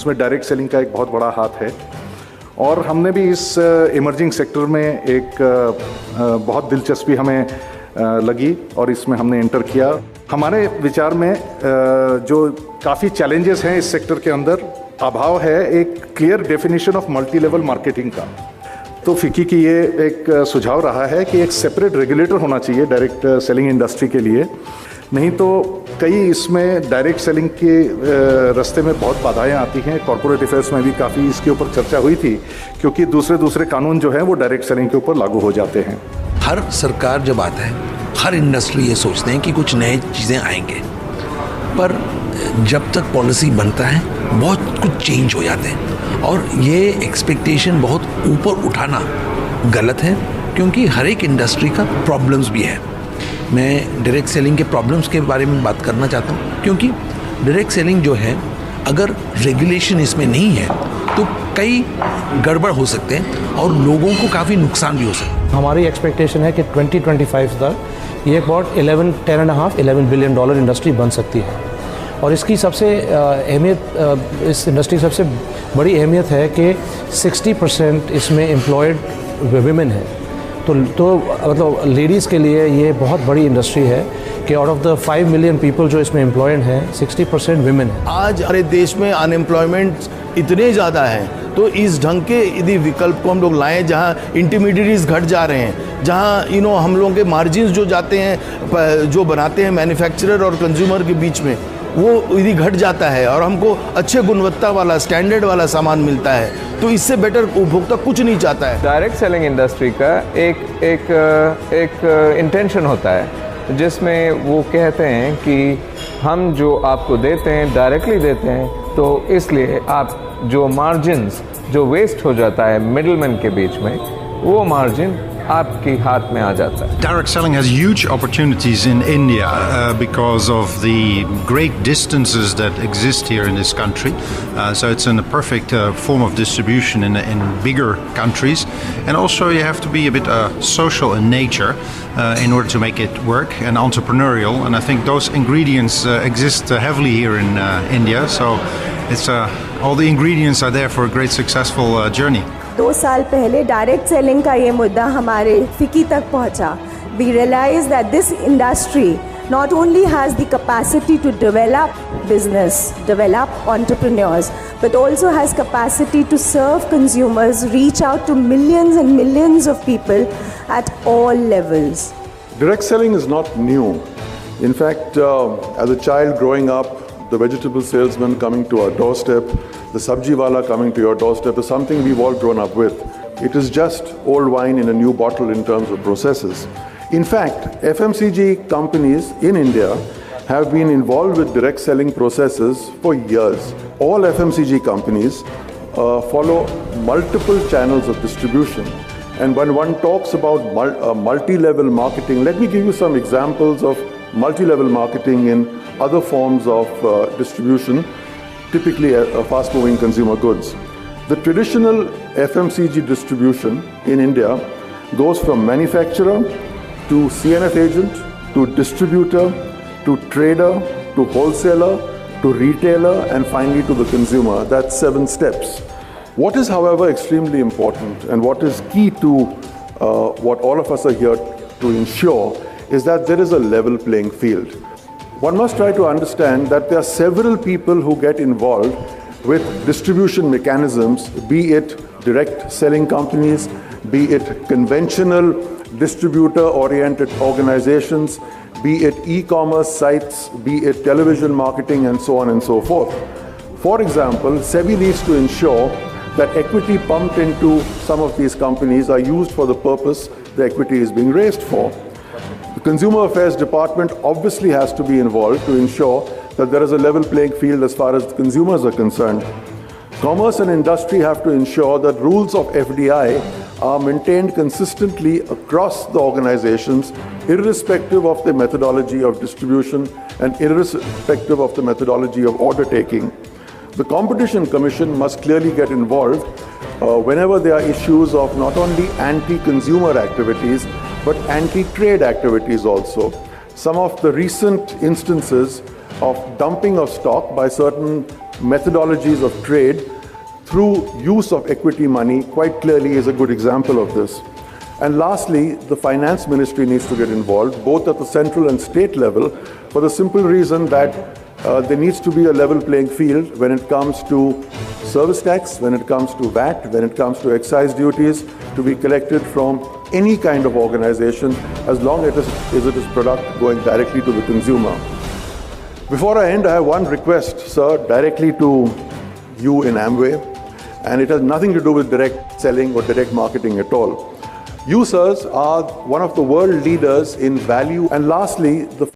उसमें direct selling का एक बहुत बड़ा हाथ है। और हमने भी इस इमर्जिंग सेक्टर में एक बहुत दिलचस्पी हमें लगी और इसमें हमने एंटर किया। हमारे विचार में जो काफ़ी चैलेंजेस हैं इस सेक्टर के अंदर, अभाव है एक clear definition of multi level marketing का। तो फिक्की की ये एक सुझाव रहा है कि एक सेपरेट रेगुलेटर होना चाहिए डायरेक्ट सेलिंग इंडस्ट्री के लिए, नहीं तो कई इसमें डायरेक्ट सेलिंग के रास्ते में बहुत बाधाएं आती हैं। कॉर्पोरेट अफेयर्स में भी काफ़ी इसके ऊपर चर्चा हुई थी, क्योंकि दूसरे कानून जो हैं वो डायरेक्ट सेलिंग के ऊपर लागू हो जाते हैं। हर सरकार जब आता है, हर इंडस्ट्री ये सोचते हैं कि कुछ नए चीज़ें आएंगे, पर जब तक पॉलिसी बनता है बहुत कुछ चेंज हो जाते हैं। और ये एक्सपेक्टेशन बहुत ऊपर उठाना गलत है, क्योंकि हर एक इंडस्ट्री का प्रॉब्लम्स भी है। मैं डायरेक्ट सेलिंग के प्रॉब्लम्स के बारे में बात करना चाहता हूँ, क्योंकि डायरेक्ट सेलिंग जो है, अगर रेगुलेशन इसमें नहीं है तो कई गड़बड़ हो सकते हैं और लोगों को काफ़ी नुकसान भी हो सकता है। हमारी एक्सपेक्टेशन है कि 2025 तक ये अबाउट 11 बिलियन डॉलर इंडस्ट्री बन सकती है। और इसकी सबसे अहमियत, इस इंडस्ट्री की सबसे बड़ी अहमियत है कि 60% इसमें एम्प्लॉयड विमेन है। तो मतलब लेडीज़ के लिए ये बहुत बड़ी इंडस्ट्री है कि out of the 5 million people जो इसमें एम्प्लॉयड हैं, 60% विमेन है। आज हमारे देश में अनएम्प्लॉयमेंट इतने ज़्यादा हैं, तो इस ढंग के यदि विकल्प को हम लोग लाएं जहां इंटरमीडिएट्स घट जा रहे हैं, जहां हम लोगों के मार्जिन्स जो जाते हैं, जो बनाते हैं मैन्युफैक्चरर और कंज्यूमर के बीच में, वो यदि घट जाता है और हमको अच्छे गुणवत्ता वाला, स्टैंडर्ड वाला सामान मिलता है, तो इससे बेटर उपभोक्ता कुछ नहीं चाहता है। डायरेक्ट सेलिंग इंडस्ट्री का एक इंटेंशन होता है, जिसमें वो कहते हैं कि हम जो आपको देते हैं डायरेक्टली देते हैं, तो इसलिए आप जो मार्जिन्स जो वेस्ट हो जाता है मिडलमैन के बीच में, वो मार्जिन आपके हाथ में आ जाता है। Direct selling has huge opportunities in India because of the great distances that exist here in this country. So it's a perfect form of distribution in bigger countries. And also you have to be a bit social in nature in order to make it work, and entrepreneurial. And I think those ingredients exist heavily here in India. So it's all the ingredients are there for a great successful journey. 2 साल पहले direct selling का ये मुद्दा हमारे फिकी तक पहुंचा। We realized that this industry not only has the capacity to develop business, develop entrepreneurs, but also has capacity to serve consumers, reach out to millions and millions of people at all levels. Direct selling is not new. In fact, as a child growing up, the vegetable salesman coming to our doorstep, the sabji wala coming to your doorstep is something we've all grown up with. It is just old wine in a new bottle in terms of processes. In fact, FMCG companies in India have been involved with direct selling processes for years. All FMCG companies follow multiple channels of distribution. And when one talks about multi-level marketing, let me give you some examples of multi-level marketing in other forms of distribution, typically fast-moving consumer goods. The traditional FMCG distribution in India goes from manufacturer to CNF agent to distributor to trader to wholesaler to retailer and finally to the consumer. That's 7 steps. What is, however, extremely important and what is key to what all of us are here to ensure is that there is a level playing field. One must try to understand that there are several people who get involved with distribution mechanisms, be it direct selling companies, be it conventional distributor-oriented organizations, be it e-commerce sites, be it television marketing, and so on and so forth. For example, SEBI needs to ensure that equity pumped into some of these companies are used for the purpose the equity is being raised for. The Consumer Affairs Department obviously has to be involved to ensure that there is a level playing field as far as the consumers are concerned. Commerce and industry have to ensure that rules of FDI are maintained consistently across the organizations, irrespective of the methodology of distribution and irrespective of the methodology of order taking. The Competition Commission must clearly get involved whenever there are issues of not only anti-consumer activities, but anti-trade activities also. Some of the recent instances of dumping of stock by certain methodologies of trade through use of equity money quite clearly is a good example of this. And lastly, the finance ministry needs to get involved, both at the central and state level, for the simple reason that there needs to be a level playing field when it comes to service tax, when it comes to VAT, when it comes to excise duties to be collected from any kind of organization as long as it is product going directly to the consumer. Before I end, I have one request, sir, directly to you in Amway, and it has nothing to do with direct selling or direct marketing at all. You, sirs, are one of the world leaders in value, and lastly, the